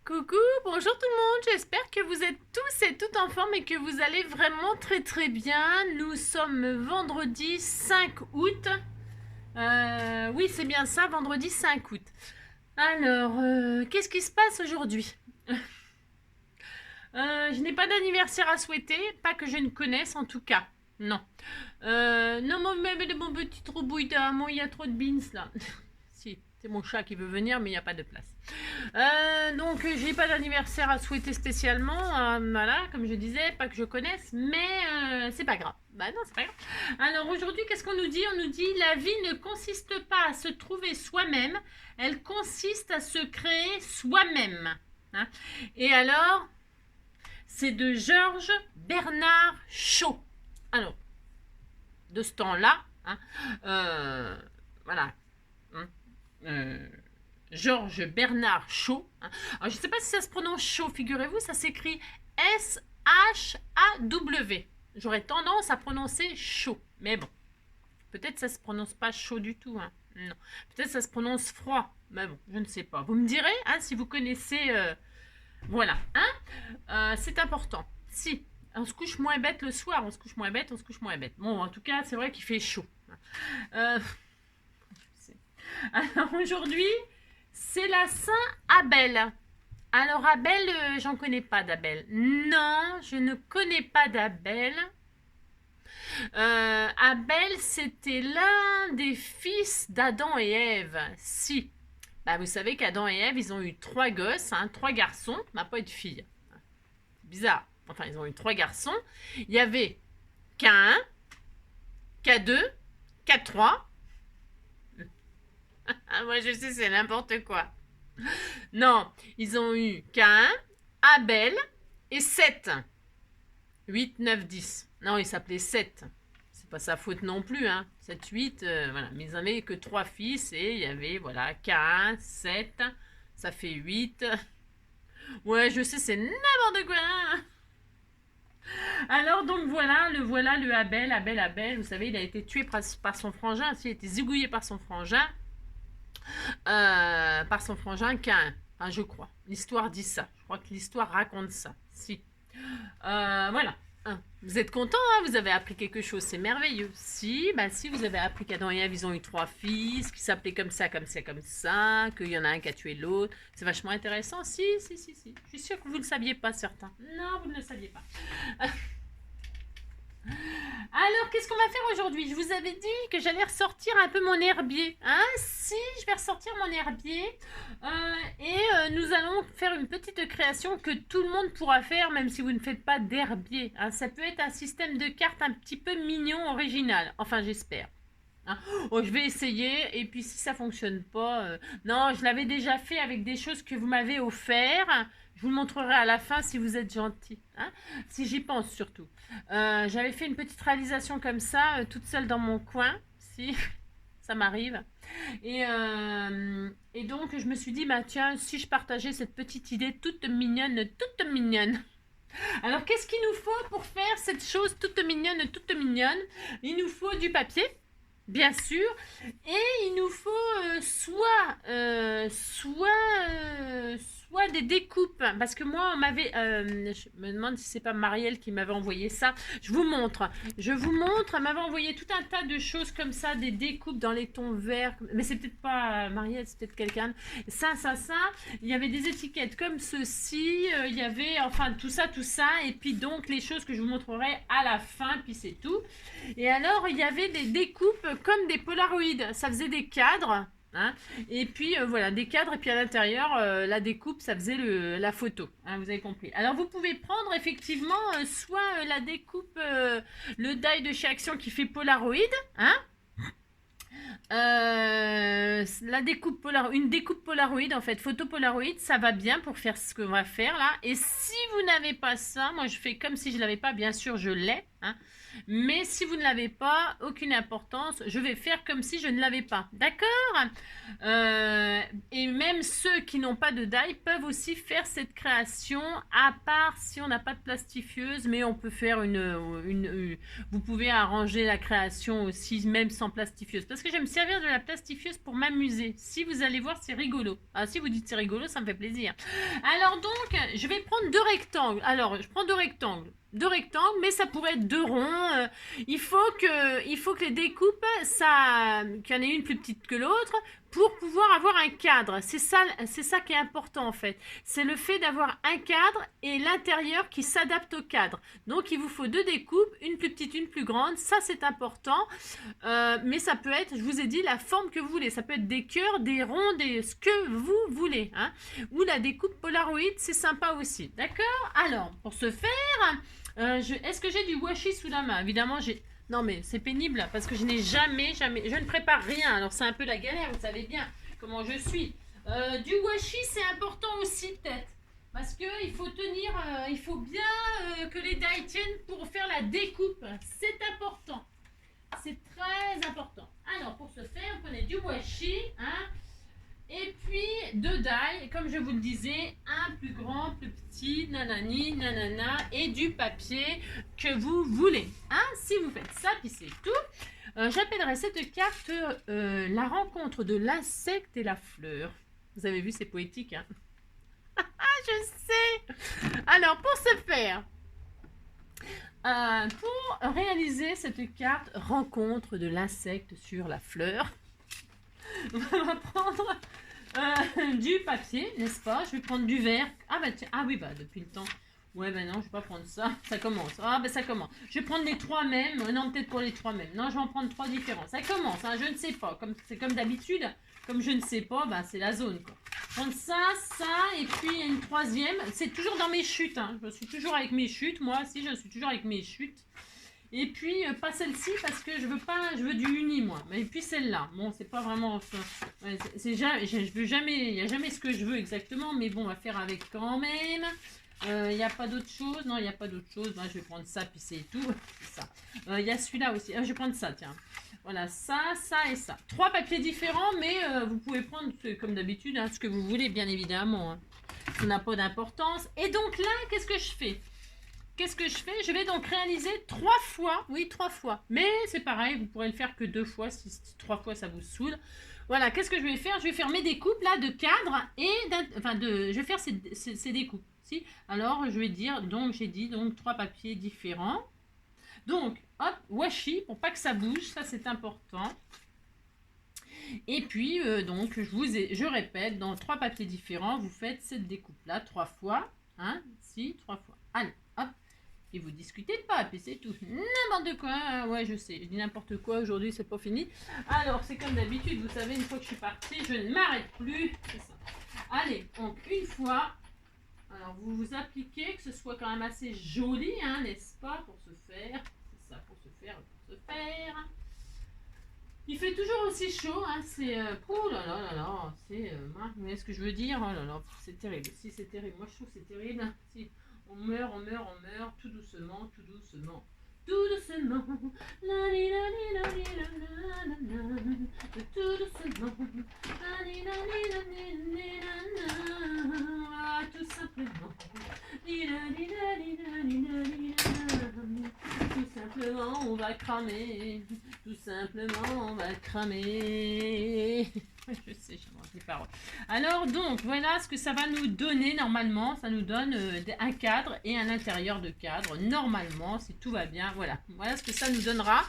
Coucou, bonjour tout le monde, j'espère que vous êtes tous et toutes en forme et que vous allez vraiment très bien. Nous sommes vendredi 5 août. Oui, c'est bien ça, vendredi 5 août. Alors, qu'est-ce qui se passe aujourd'hui? Je n'ai pas d'anniversaire à souhaiter, pas que je ne connaisse en tout cas. Non. Non, mon petit robouille, il y a trop de beans là. Si, c'est mon chat qui veut venir, mais il n'y a pas de place. Donc, j'ai pas d'anniversaire à souhaiter spécialement. Voilà, comme je disais, pas que je connaisse, mais c'est pas grave. Bah non, c'est pas grave. Alors aujourd'hui, qu'est-ce qu'on nous dit? On nous dit la vie ne consiste pas à se trouver soi-même, elle consiste à se créer soi-même. Hein. Et alors, c'est de Georges Bernard Shaw. Alors, de ce temps-là, hein, voilà. Hein, Georges Bernard Shaw. Hein. Alors, je ne sais pas si ça se prononce Shaw, figurez-vous, ça s'écrit S-H-A-W. J'aurais tendance à prononcer Shaw, mais bon. Peut-être ça se prononce pas chaud du tout. Hein. Non. Peut-être ça se prononce froid. Mais bon, je ne sais pas. Vous me direz hein, si vous connaissez. Voilà. Hein c'est important. Si. On se couche moins bête le soir. On se couche moins bête, on se couche moins bête. Bon, en tout cas, c'est vrai qu'il fait chaud. Alors aujourd'hui, c'est la Saint-Abel. Alors Abel, j'en connais pas d'Abel. Non, je ne connais pas d'Abel. Abel, c'était l'un des fils d'Adam et Ève. Si. Bah, vous savez qu'Adam et Ève, ils ont eu 3 gosses, hein, 3 garçons, mais pas de filles. Bizarre. Enfin, ils ont eu 3 garçons. Il y avait K1, K2, K3. Moi, je sais, c'est n'importe quoi. Non, ils ont eu K1, Abel et 7. 8, 9, 10. Non, il s'appelait 7. C'est pas sa faute non plus, hein. 7, 8, voilà. Mais ils n'avaient que 3 fils et il y avait, voilà, K1, 7, ça fait 8. Ouais, je sais, c'est n'importe quoi. Hein. Alors, donc voilà le Abel. Vous savez, il a été tué par son frangin. Il a été zigouillé par son frangin. K1. Hein, je crois. L'histoire dit ça. Je crois que l'histoire raconte ça. Si. Voilà. Vous êtes content, hein, vous avez appris quelque chose, c'est merveilleux. Si, vous avez appris qu'Adam et Ève, ils ont eu 3 fils, qui s'appelaient comme ça, qu'il y en a un qui a tué l'autre. C'est vachement intéressant. Si. Je suis sûre que vous ne le saviez pas, certains. Non, vous ne le saviez pas. Alors, qu'est-ce qu'on va faire aujourd'hui? Je vous avais dit que j'allais ressortir un peu mon herbier. Hein? Si, je vais ressortir mon herbier. Nous allons faire une petite création que tout le monde pourra faire, même si vous ne faites pas d'herbier. Hein? Ça peut être un système de cartes un petit peu mignon, original. Enfin, j'espère. Hein? Oh, je vais essayer, et puis si ça fonctionne pas... Non, je l'avais déjà fait avec des choses que vous m'avez offert. Je vous le montrerai à la fin si vous êtes gentil. Hein? Si j'y pense surtout. J'avais fait une petite réalisation comme ça, toute seule dans mon coin. Si, ça m'arrive. Et donc, je me suis dit, bah tiens, si je partageais cette petite idée toute mignonne. Alors, qu'est-ce qu'il nous faut pour faire cette chose toute mignonne? Il nous faut du papier. Bien sûr, et il nous faut soit des découpes, parce que moi on m'avait, je me demande si c'est pas Marielle qui m'avait envoyé ça. Je vous montre, elle m'avait envoyé tout un tas de choses comme ça, des découpes dans les tons verts, mais c'est peut-être pas Marielle, c'est peut-être quelqu'un. Ça, il y avait des étiquettes comme ceci, il y avait enfin tout ça, et puis donc les choses que je vous montrerai à la fin, puis c'est tout. Et alors il y avait des découpes comme des polaroïdes, ça faisait des cadres, hein, et puis voilà, des cadres, et puis à l'intérieur, la découpe, ça faisait la photo, hein, vous avez compris. Alors vous pouvez prendre effectivement soit la découpe, le die de chez Action qui fait polaroïde, hein, une découpe polaroïde en fait, photo polaroïde, ça va bien pour faire ce qu'on va faire là. Et si vous n'avez pas ça, moi je fais comme si je l'avais pas, bien sûr je l'ai. hein. Mais si vous ne l'avez pas, aucune importance, je vais faire comme si je ne l'avais pas, d'accord? Et même ceux qui n'ont pas de die peuvent aussi faire cette création, à part si on n'a pas de plastifieuse, mais on peut faire vous pouvez arranger la création aussi, même sans plastifieuse, parce que je vais me servir de la plastifieuse pour m'amuser. Si vous allez voir, c'est rigolo. Ah, si vous dites c'est rigolo, ça me fait plaisir. Alors donc, je vais prendre deux rectangles. Alors, je prends deux rectangles, mais ça pourrait être deux ronds. Il faut que les découpes, qu'il y en ait une plus petite que l'autre, pour pouvoir avoir un cadre. C'est ça qui est important en fait. C'est le fait d'avoir un cadre et l'intérieur qui s'adapte au cadre. Donc il vous faut deux découpes, une plus petite, une plus grande. Ça c'est important. Mais ça peut être, je vous ai dit, la forme que vous voulez. Ça peut être des cœurs, des ronds, ce que vous voulez. Hein. Ou la découpe Polaroid, c'est sympa aussi. D'accord? Alors, pour ce faire... est-ce que j'ai du washi sous la main? Évidemment, j'ai... Non, mais c'est pénible parce que je n'ai jamais... Je ne prépare rien. Alors, c'est un peu la galère, vous savez bien comment je suis. Du washi, c'est important aussi, peut-être. Parce qu'il faut tenir... il faut bien que les die tiennent pour faire la découpe. C'est important. C'est très important. Alors, pour ce faire, prenez du washi, hein. Et puis, deux die, comme je vous le disais, un plus grand, plus petit, nanani, nanana, et du papier que vous voulez. Hein, si vous faites ça, puis c'est tout. J'appellerai cette carte la rencontre de l'insecte et la fleur. Vous avez vu, c'est poétique, hein? Ah, je sais! Alors, pour ce faire, pour réaliser cette carte rencontre de l'insecte sur la fleur, on va prendre du papier, n'est-ce pas? Je vais prendre du verre. Ah bah tiens, ah oui, bah depuis le temps. Ouais, bah non, je vais pas prendre ça. Ça commence. Ah bah ça commence. Je vais prendre les trois mêmes. Non, peut-être pour les trois mêmes. Non, je vais en prendre trois différents. Ça commence, hein, je ne sais pas. C'est comme d'habitude. Comme je ne sais pas, bah c'est la zone, quoi. Prendre ça, et puis une troisième. C'est toujours dans mes chutes, hein. Je suis toujours avec mes chutes. Moi aussi, je suis toujours avec mes chutes. Et puis, pas celle-ci parce que je veux du uni, moi. Et puis celle-là. Bon, c'est pas vraiment... Ouais, je veux jamais... Il n'y a jamais ce que je veux exactement, mais bon, on va faire avec quand même. Il n'y a pas d'autre chose. Non, il n'y a pas d'autre chose. Ben, je vais prendre ça, puis c'est tout. C'est ça. Il y a celui-là aussi. Je vais prendre ça, tiens. Voilà, ça et ça. Trois papiers différents, mais vous pouvez prendre, comme d'habitude, hein, ce que vous voulez, bien évidemment. Hein. Ça n'a pas d'importance. Et donc là, qu'est-ce que je fais ? Je vais donc réaliser 3 fois. Oui, 3 fois. Mais c'est pareil, vous pourrez le faire que 2 fois. Si 3 fois, ça vous saoule. Voilà, qu'est-ce que je vais faire? Je vais faire mes découpes là de cadre et je vais faire ces découpes. Si? Alors, je vais dire, donc j'ai dit 3 papiers différents. Donc, hop, washi pour pas que ça bouge, ça c'est important. Et puis, donc, je répète, dans 3 papiers différents, vous faites cette découpe-là 3 fois. Hein? Si, 3 fois. Allez, hop. Et vous discutez pas, puis c'est tout. N'importe quoi. Ouais, je sais, je dis n'importe quoi. Aujourd'hui, c'est pas fini. Alors, c'est comme d'habitude, vous savez, une fois que je suis partie, je ne m'arrête plus. C'est ça. Allez, donc, une fois. Alors, vous vous appliquez, que ce soit quand même assez joli, hein, n'est-ce pas, pour se faire. C'est ça, pour se faire. Il fait toujours aussi chaud, hein, c'est... oh là là là là, c'est... vous voyez ce que je veux dire? Oh là là, c'est terrible. Si, c'est terrible. Moi, je trouve que c'est terrible. Si, on meurt, tout doucement, tout doucement. Tout doucement. La li la li la li la la la la. Tout doucement. La li la li la li la la. Ah, tout simplement. Li la li la li la li la li la. Tout simplement, on va cramer. Tout simplement, on va cramer. Je sais, je mange les paroles. Alors donc, voilà ce que ça va nous donner normalement. Ça nous donne un cadre et un intérieur de cadre. Normalement, si tout va bien, voilà. Voilà ce que ça nous donnera.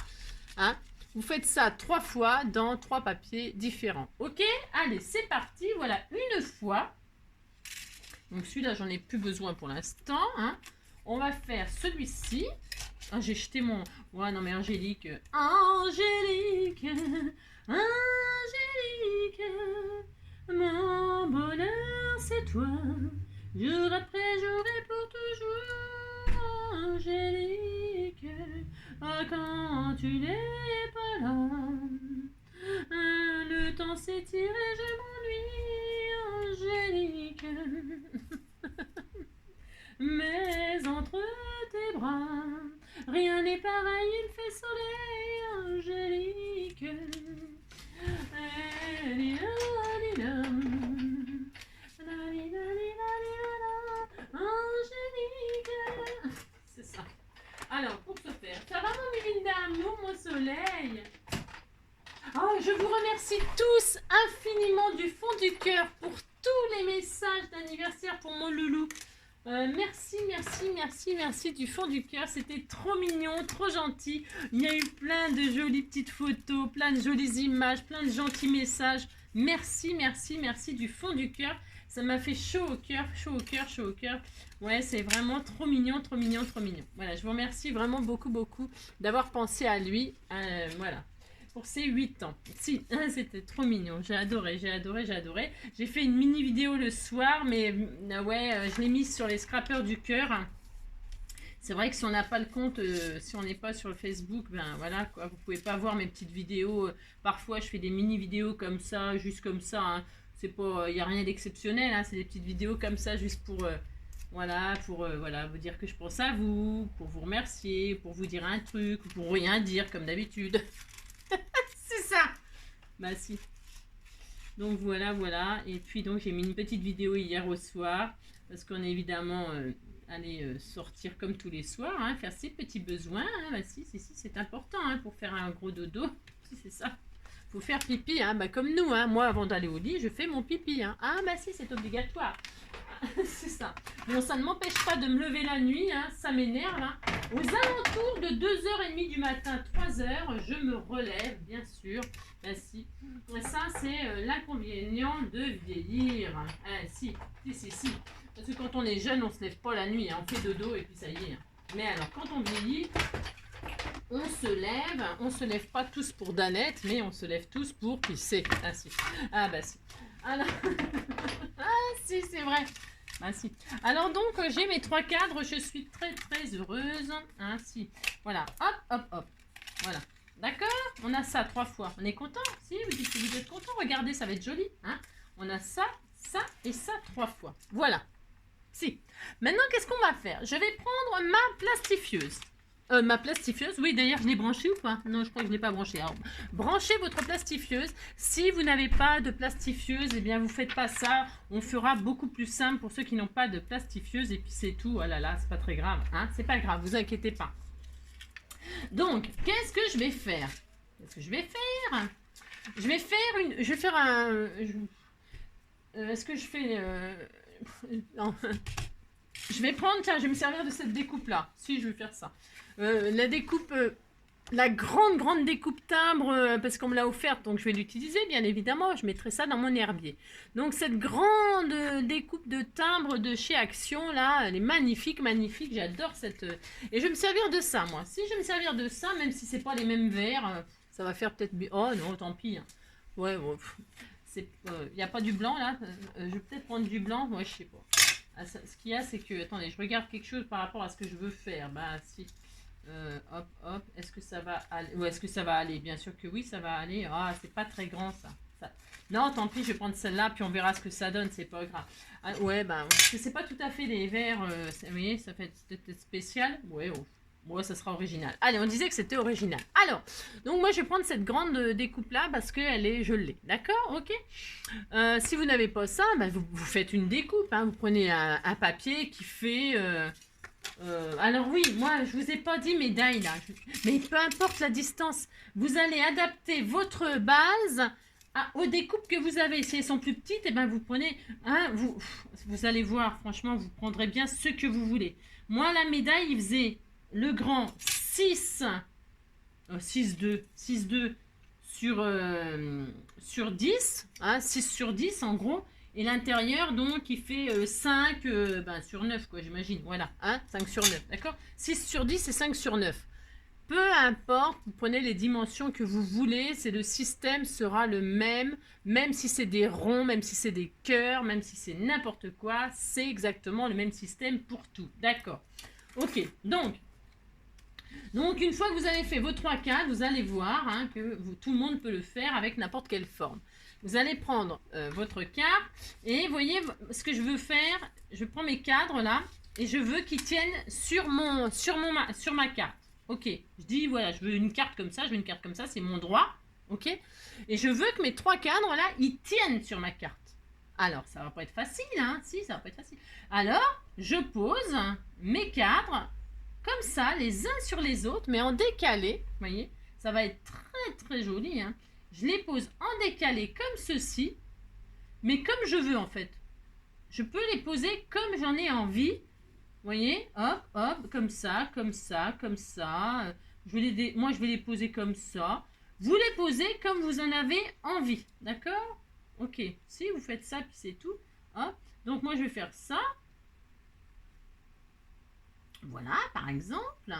Hein. Vous faites ça 3 fois dans 3 papiers différents. Ok? Allez, c'est parti. Voilà, une fois. Donc celui-là, j'en ai plus besoin pour l'instant. Hein. On va faire celui-ci. Ah, j'ai jeté mon... Ouais, non mais Angélique. Angélique. Angélique. Mon bonheur, c'est toi. Jour après jour et pour toujours. Angélique. Ah, quand tu n'es pas là. Le temps s'étire et je m'ennuie. Angélique. Mais entre tes bras, rien n'est anniversaire pour mon loulou. Merci, merci, merci, merci du fond du cœur. C'était trop mignon, trop gentil. Il y a eu plein de jolies petites photos, plein de jolies images, plein de gentils messages. Merci, merci, merci du fond du cœur. Ça m'a fait chaud au cœur, chaud au cœur, chaud au cœur. Ouais, c'est vraiment trop mignon, trop mignon, trop mignon. Voilà, je vous remercie vraiment beaucoup, beaucoup d'avoir pensé à lui. Voilà. Pour ses 8 ans. Si, c'était trop mignon. J'ai adoré, j'ai adoré, j'ai adoré. J'ai fait une mini vidéo le soir, mais ouais, je l'ai mise sur les scrappers du cœur. C'est vrai que si on n'a pas le compte, si on n'est pas sur le Facebook, ben voilà quoi, vous pouvez pas voir mes petites vidéos. Parfois, je fais des mini vidéos comme ça, juste comme ça. Hein. C'est pas, il n'y a rien d'exceptionnel. Hein. C'est des petites vidéos comme ça, juste pour voilà, voilà, vous dire que je pense à vous, pour vous remercier, pour vous dire un truc, pour rien dire comme d'habitude. C'est ça. Bah si. Donc voilà, voilà. Et puis donc j'ai mis une petite vidéo hier au soir. Parce qu'on est évidemment allé sortir comme tous les soirs. Hein, faire ses petits besoins. Hein, bah si, c'est important hein, pour faire un gros dodo. Si c'est ça. Faut faire pipi. Hein, bah comme nous. Hein. Moi avant d'aller au lit, je fais mon pipi. Hein. Ah bah si, c'est obligatoire. C'est ça. Bon, ça ne m'empêche pas de me lever la nuit, hein, ça m'énerve. Hein. Aux alentours de 2h30 du matin, 3h, je me relève, bien sûr. Ben, si. Ça, c'est l'inconvénient de vieillir. Si. Parce que quand on est jeune, on ne se lève pas la nuit, hein. On fait dodo et puis ça y est. Hein. Mais alors, quand on vieillit, on se lève pas tous pour Danette, mais on se lève tous pour pisser. Ah si. Ah bah si. Alors... ah si, c'est vrai. Ah si. Alors donc, j'ai mes 3 cadres, je suis très très heureuse. Hein, si. Voilà, hop, hop, hop. Voilà. D'accord. On a ça 3 fois. On est content. Si, vous dites que vous êtes content. Regardez, ça va être joli. Hein. On a ça, ça et ça 3 fois. Voilà. Si. Maintenant, qu'est-ce qu'on va faire? Je vais prendre ma plastifieuse. Ma plastifieuse, oui d'ailleurs je l'ai branchée ou pas? Non, je crois que je ne l'ai pas branchée. Alors, branchez votre plastifieuse. Si vous n'avez pas de plastifieuse, eh bien vous ne faites pas ça. On fera beaucoup plus simple pour ceux qui n'ont pas de plastifieuse. Et puis c'est tout. Oh là là, c'est pas très grave. Hein, c'est pas grave, vous inquiétez pas. Donc, qu'est-ce que je vais faire? Qu'est-ce que je vais faire? Je vais faire une... Je vais faire un... Est-ce que je fais... non. Je vais prendre... Tiens, je vais me servir de cette découpe-là. Si, je vais faire ça. La découpe... la grande découpe timbre, parce qu'on me l'a offerte, donc je vais l'utiliser, bien évidemment. Je mettrai ça dans mon herbier. Donc, cette grande découpe de timbre de chez Action, là, elle est magnifique, magnifique. J'adore cette... Et je vais me servir de ça, moi. Si je vais me servir de ça, même si c'est pas les mêmes verres, ça va faire peut-être... Oh non, tant pis. Hein. Ouais, bon... Il n'y a pas du blanc, là. Je vais peut-être prendre du blanc. Moi, je sais pas. Ah, ça, ce qu'il y a, c'est que... Attendez, je regarde quelque chose par rapport à ce que je veux faire. Bah, si... hop, hop, est-ce que ça va aller? Ou est-ce que ça va aller? Bien sûr que oui, ça va aller. Ah, c'est pas très grand ça. Non, tant pis, je vais prendre celle-là, puis on verra ce que ça donne, c'est pas grave. Ah, ouais, ben, c'est pas tout à fait des verres, vous voyez, ça fait peut-être spécial. Ouais, oh. Bon, ça sera original. Allez, on disait que c'était original. Alors, donc moi, je vais prendre cette grande découpe-là parce qu'elle est, je l'ai. D'accord? Ok? Si vous n'avez pas ça, ben, vous faites une découpe. Hein. Vous prenez un papier qui fait... alors oui, moi je vous ai pas dit médaille là, mais peu importe la distance, vous allez adapter votre base aux découpes que vous avez. Si elles sont plus petites, et ben vous prenez, hein, vous allez voir, franchement, vous prendrez bien ce que vous voulez. Moi la médaille, il faisait le grand 6,2 sur 10, hein, 6 sur 10 en gros. Et l'intérieur, donc, il fait 5 sur 9, quoi, j'imagine. Voilà, hein, 5 sur 9, d'accord? 6 sur 10 et 5 sur 9. Peu importe, vous prenez les dimensions que vous voulez, c'est le système sera le même si c'est des ronds, même si c'est des cœurs, même si c'est n'importe quoi, c'est exactement le même système pour tout, d'accord? Ok, donc, une fois que vous avez fait vos 3 cadres, vous allez voir hein, que tout le monde peut le faire avec n'importe quelle forme. Vous allez prendre votre cadre et vous voyez ce que je veux faire. Je prends mes cadres là et je veux qu'ils tiennent sur ma carte. Ok, je dis voilà, je veux une carte comme ça, c'est mon droit. Ok, et je veux que mes 3 cadres là, ils tiennent sur ma carte. Alors, ça va pas être facile, hein? Si, ça va pas être facile. Alors, je pose mes cadres comme ça, les uns sur les autres, mais en décalé. Vous voyez, ça va être très très joli, hein? Je les pose en décalé comme ceci, mais comme je veux en fait. je peux les poser comme j'en ai envie. Vous voyez, hop, hop, comme ça, comme ça, comme ça. Moi, je vais les poser comme ça. Vous les posez comme vous en avez envie. D'accord? Ok. Si vous faites ça, puis c'est tout. Hop. Donc, moi, je vais faire ça. Voilà, par exemple.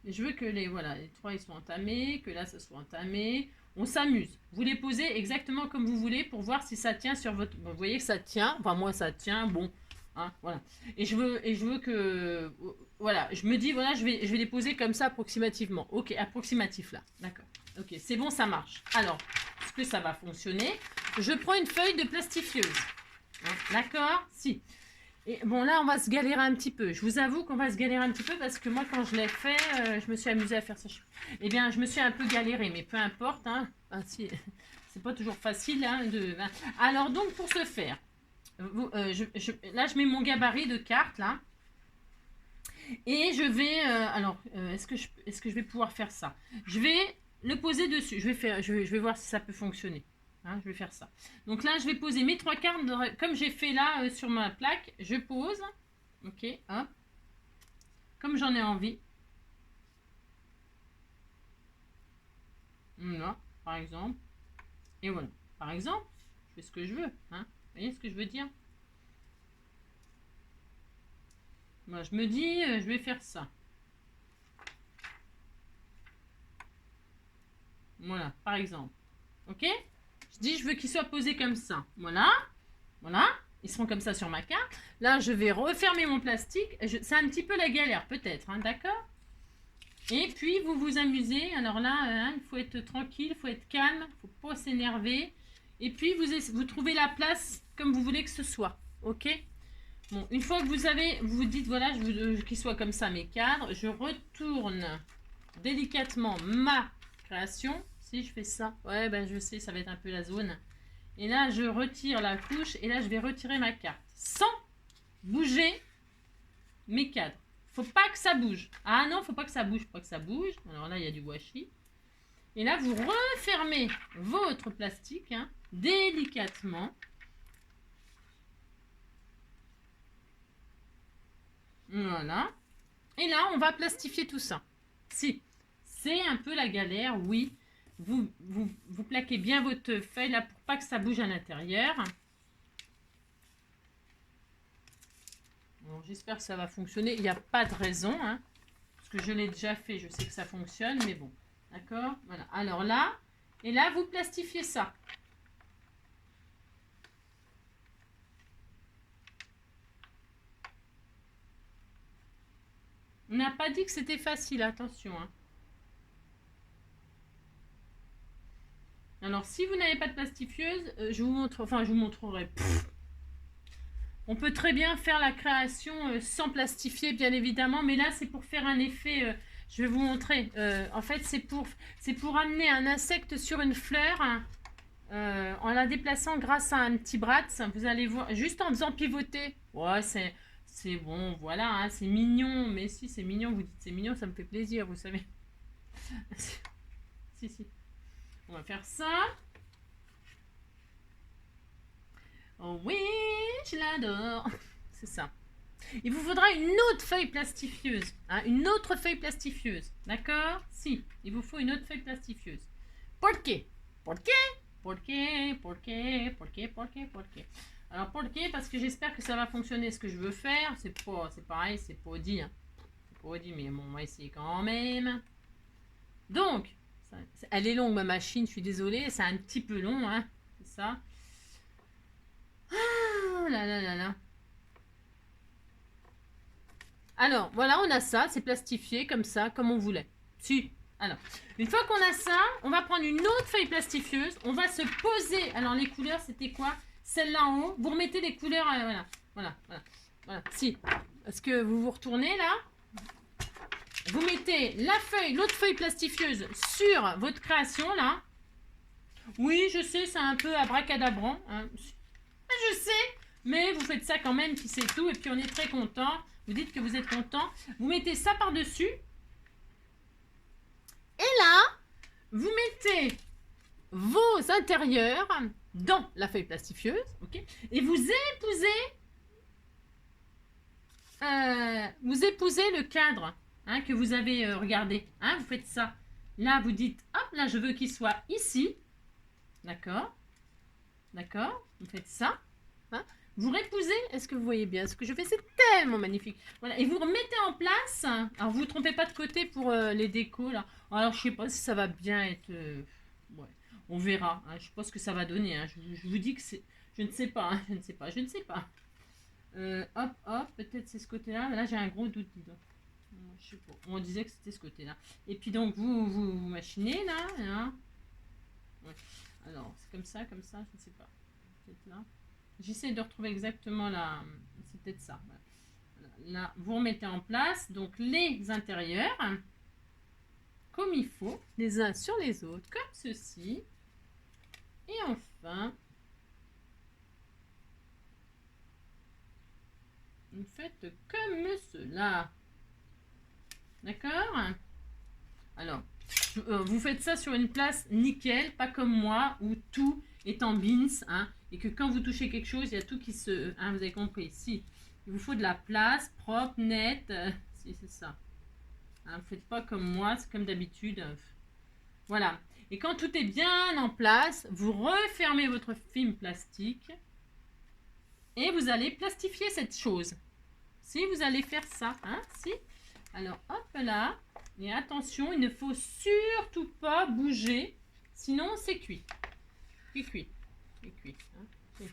Je veux que les 3 ils soient entamés, que là, ça soit entamé. On s'amuse. Vous les posez exactement comme vous voulez pour voir si ça tient sur votre... Vous voyez que ça tient. Enfin, moi, ça tient. Bon. Hein, voilà. Et je veux que... Voilà. Je me dis, voilà, je vais les poser comme ça approximativement. Ok, approximatif là. D'accord. Ok, c'est bon, ça marche. Alors, est-ce que ça va fonctionner? Je prends une feuille de plastifieuse. Hein, d'accord? Si. Et bon, là, on va se galérer un petit peu. Je vous avoue qu'on va se galérer un petit peu parce que moi, quand je l'ai fait, je me suis amusée à faire ça. Eh bien, je me suis un peu galérée, mais peu importe. Hein. Enfin, si, c'est pas toujours facile. Hein, Alors, donc, pour ce faire, là, je mets mon gabarit de cartes, là. Et je vais... est-ce que je vais pouvoir faire ça? Je vais le poser dessus. Je vais voir si ça peut fonctionner. Hein, je vais faire ça. Donc là, je vais poser mes 3 cartes, comme j'ai fait là sur ma plaque. Je pose. Ok, hop. Comme j'en ai envie. Là, par exemple. Et voilà. Par exemple, je fais ce que je veux. Hein. Vous voyez ce que je veux dire? Moi, je me dis, je vais faire ça. Voilà, par exemple. Ok? Je dis, je veux qu'ils soient posés comme ça. Voilà. Voilà. Ils seront comme ça sur ma carte. Là, je vais refermer mon plastique. C'est un petit peu la galère, peut-être. Hein, d'accord? Et puis, vous vous amusez. Alors là, il faut être tranquille, il faut être calme. Il ne faut pas s'énerver. Et puis, vous trouvez la place comme vous voulez que ce soit. Ok? Bon, une fois que vous vous dites, voilà, je veux qu'ils soient comme ça, mes cadres. Je retourne délicatement ma création. Si je fais ça, ouais, ben je sais, ça va être un peu la zone. Et là, je retire la couche et là, je vais retirer ma carte sans bouger mes cadres. Faut pas que ça bouge. Ah non, faut pas que ça bouge, faut pas que ça bouge. Alors là, il y a du washi. Et là, vous refermez votre plastique hein, délicatement. Voilà. Et là, on va plastifier tout ça. Si, c'est un peu la galère, oui. Vous plaquez bien votre feuille là pour pas que ça bouge à l'intérieur. Bon, j'espère que ça va fonctionner. Il n'y a pas de raison. Hein, parce que je l'ai déjà fait, je sais que ça fonctionne. Mais bon, d'accord. Voilà. Alors là, et là, vous plastifiez ça. On n'a pas dit que c'était facile, attention. Hein. Alors, si vous n'avez pas de plastifieuse, je vous montrerai. On peut très bien faire la création sans plastifier, bien évidemment, mais là, c'est pour faire un effet. Je vais vous montrer. En fait, c'est pour amener un insecte sur une fleur hein, en la déplaçant grâce à un petit bratz. Vous allez voir, juste en faisant pivoter. Ouais, c'est bon, voilà, hein, c'est mignon. Mais si c'est mignon, vous dites c'est mignon, ça me fait plaisir, vous savez. si. On va faire ça. Oh oui, je l'adore. C'est ça. Il vous faudra une autre feuille plastifieuse. Hein, une autre feuille plastifieuse. D'accord? Si, il vous faut une autre feuille plastifieuse. Pourquoi? Alors pourquoi? Parce que j'espère que ça va fonctionner ce que je veux faire. C'est pareil, c'est pas dit. Hein. C'est pas dit, mais bon, on va essayer quand même. Donc, elle est longue ma machine, je suis désolée. C'est un petit peu long, hein. C'est ça. Ah là. Alors, voilà, on a ça. C'est plastifié comme ça, comme on voulait. Si. Alors, une fois qu'on a ça, on va prendre une autre feuille plastifieuse. On va se poser. Alors, les couleurs, c'était quoi? Celle-là en haut. Vous remettez les couleurs. Voilà. Si. Est-ce que vous vous retournez là? Vous mettez l'autre feuille plastifieuse sur votre création là. Oui, je sais, c'est un peu abracadabrant. Hein. Je sais, mais vous faites ça quand même, puis c'est tout. Et puis on est très content. Vous dites que vous êtes content. Vous mettez ça par-dessus. Et là, vous mettez vos intérieurs. dans la feuille plastifieuse, ok, et vous épousez le cadre hein, que vous avez regardé. Hein, vous faites ça. Là, vous dites, hop, là, je veux qu'il soit ici. D'accord. D'accord. Vous faites ça. Hein. Vous répousez. Est-ce que vous voyez bien ce que je fais? C'est tellement magnifique. Voilà. Et vous remettez en place. Alors, vous ne vous trompez pas de côté pour les décos. Là. Alors, je sais pas si ça va bien être... ouais. On verra. Hein. Je sais pas ce que ça va donner. Hein. Je vous dis que c'est... Je ne sais pas. Hein. Je ne sais pas. Je ne sais pas. Hop, hop. Peut-être c'est ce côté-là. Là, j'ai un gros doute. Dis donc. Je sais pas. On disait que c'était ce côté-là. Et puis donc, vous machinez là. Hein. Ouais. Alors, c'est comme ça, je ne sais pas. Peut-être là. J'essaie de retrouver exactement la... C'est peut-être ça. Voilà. Là, vous remettez en place donc les intérieurs comme il faut, les uns sur les autres, comme ceci. Et enfin, vous faites comme cela. D'accord? Alors, vous faites ça sur une place nickel, pas comme moi, où tout est en bins, hein, et que quand vous touchez quelque chose, il y a tout qui se... Hein, vous avez compris, si. Il vous faut de la place, propre, nette, si c'est ça. Hein, vous faites pas comme moi, c'est comme d'habitude. Voilà. Et quand tout est bien en place, vous refermez votre film plastique et vous allez plastifier cette chose. Si vous allez faire ça, hein, si. Alors, hop là. Et attention, il ne faut surtout pas bouger, sinon c'est cuit. Cuit. Hein.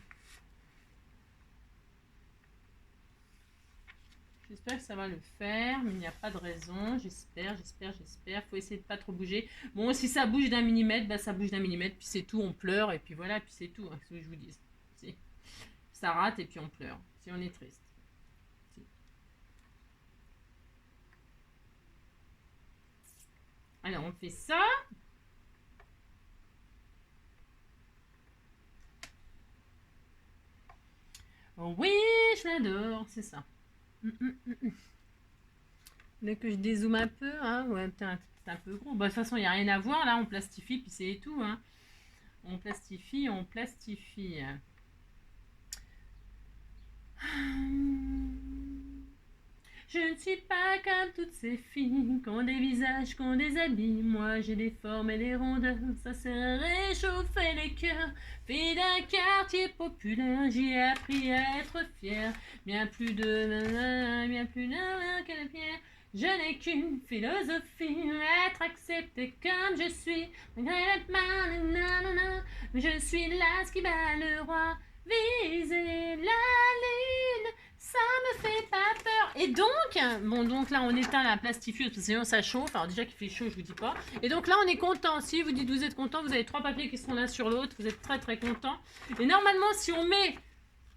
J'espère que ça va le faire, mais il n'y a pas de raison. J'espère. Faut essayer de pas trop bouger. Bon, si ça bouge d'un millimètre, bah ça bouge d'un millimètre, puis c'est tout, on pleure, et puis voilà, puis c'est tout, hein, c'est ce que je vous dis. Si. Ça rate, et puis on pleure, si on est triste. Si. Alors, on fait ça. Oh, oui, je l'adore, c'est ça. Dès que je dézoome un peu, hein, ouais, peut-être un peu gros. Bah, de toute façon, il n'y a rien à voir, là, on plastifie, puis c'est tout. Hein. On plastifie. Je ne suis pas comme toutes ces filles qui ont des visages, qui ont des habits. Moi j'ai des formes et des rondeurs, ça sert à réchauffer les cœurs. Fille d'un quartier populaire, j'ai appris à être fière. Bien plus de que la pierre. Je n'ai qu'une philosophie, être acceptée comme je suis. Je suis là ce qui bat le roi. Viser la lune, ça me fait pas peur. Et donc, bon, donc là, on éteint la plastifieuse parce que sinon ça chauffe. Alors, déjà qu'il fait chaud, je vous dis pas. Et donc là, on est content. Si vous dites vous êtes content, vous avez 3 papiers qui seront l'un sur l'autre. Vous êtes très très content. Et normalement, si on met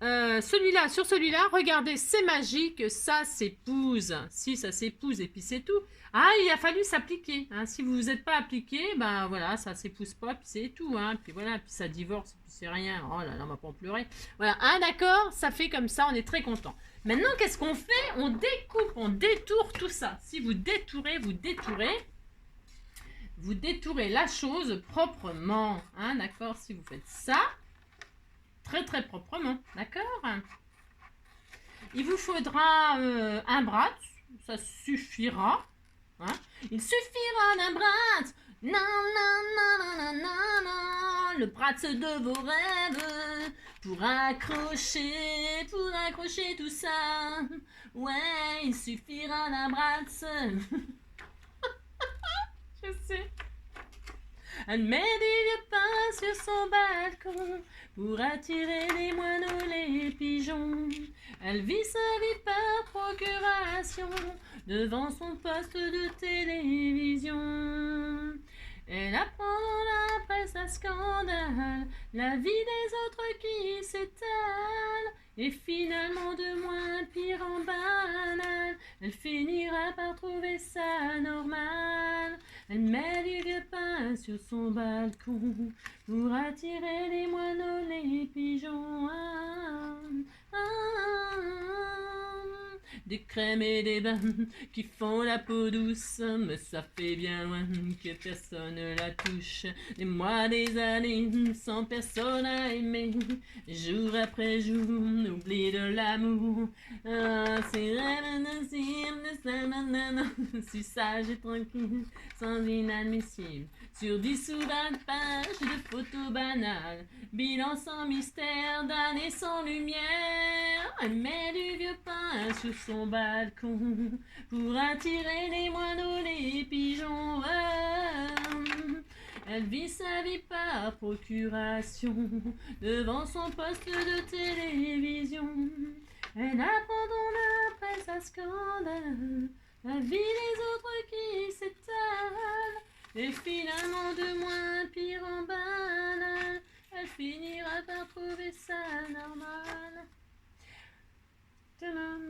celui-là sur celui-là, regardez, c'est magique. Ça s'épouse. Si, ça s'épouse et puis c'est tout. Ah, il a fallu s'appliquer. Hein. Si vous n'êtes pas appliqué, ben voilà, ça s'épouse pas, puis c'est tout. Hein. Puis voilà, puis ça divorce, puis c'est rien. Oh là là, on va pas en pleurer. Voilà, hein, d'accord, ça fait comme ça, on est très content. Maintenant, qu'est-ce qu'on fait? On découpe, on détourne tout ça. Si vous détourez, vous détourez la chose proprement. Hein, d'accord, si vous faites ça, très très proprement, d'accord? Il vous faudra un bras, ça suffira. Hein? Il suffira d'un bras, non, le bras de vos rêves, pour accrocher tout ça. Ouais, il suffira d'un bras. Je sais. Elle met du pain sur son balcon pour attirer les moineaux, les pigeons. Elle vit sa vie par procuration devant son poste de télévision. Elle apprend dans la presse à scandale la vie des autres qui s'étale. Et finalement de moins pire en banal, elle finira par trouver ça normal. Elle met du vieux pain sur son balcon pour attirer les moineaux, les pigeons. des crèmes et des bains qui font la peau douce, mais ça fait bien loin que personne la touche. Des mois, des années, sans personne à aimer, jour après jour, oubli de l'amour. Ah, c'est si sage et tranquille, sans inadmissible. Sur 10 ou 20 pages de photos banales, bilan sans mystère, d'années sans lumière. Elle met du vieux pain sur son balcon pour attirer les moineaux, les pigeons. Elle vit sa vie par procuration devant son poste de télévision. Elle abandonne après sa scandale la vie des autres qui s'étalent. Et finalement de moins pire en banal, elle finira par trouver ça normal.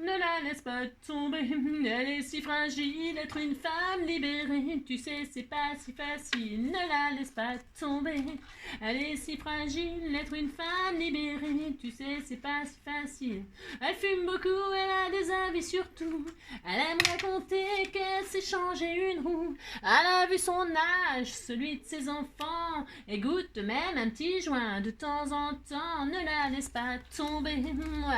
Ne la laisse pas tomber, elle est si fragile, être une femme libérée, tu sais c'est pas si facile, ne la laisse pas tomber, elle est si fragile, être une femme libérée, tu sais c'est pas si facile, elle fume beaucoup, elle a des avis sur tout, elle aime raconter qu'elle s'est changé une roue, elle a vu son âge, celui de ses enfants, et goûte même un petit joint de temps en temps, ne la laisse pas tomber,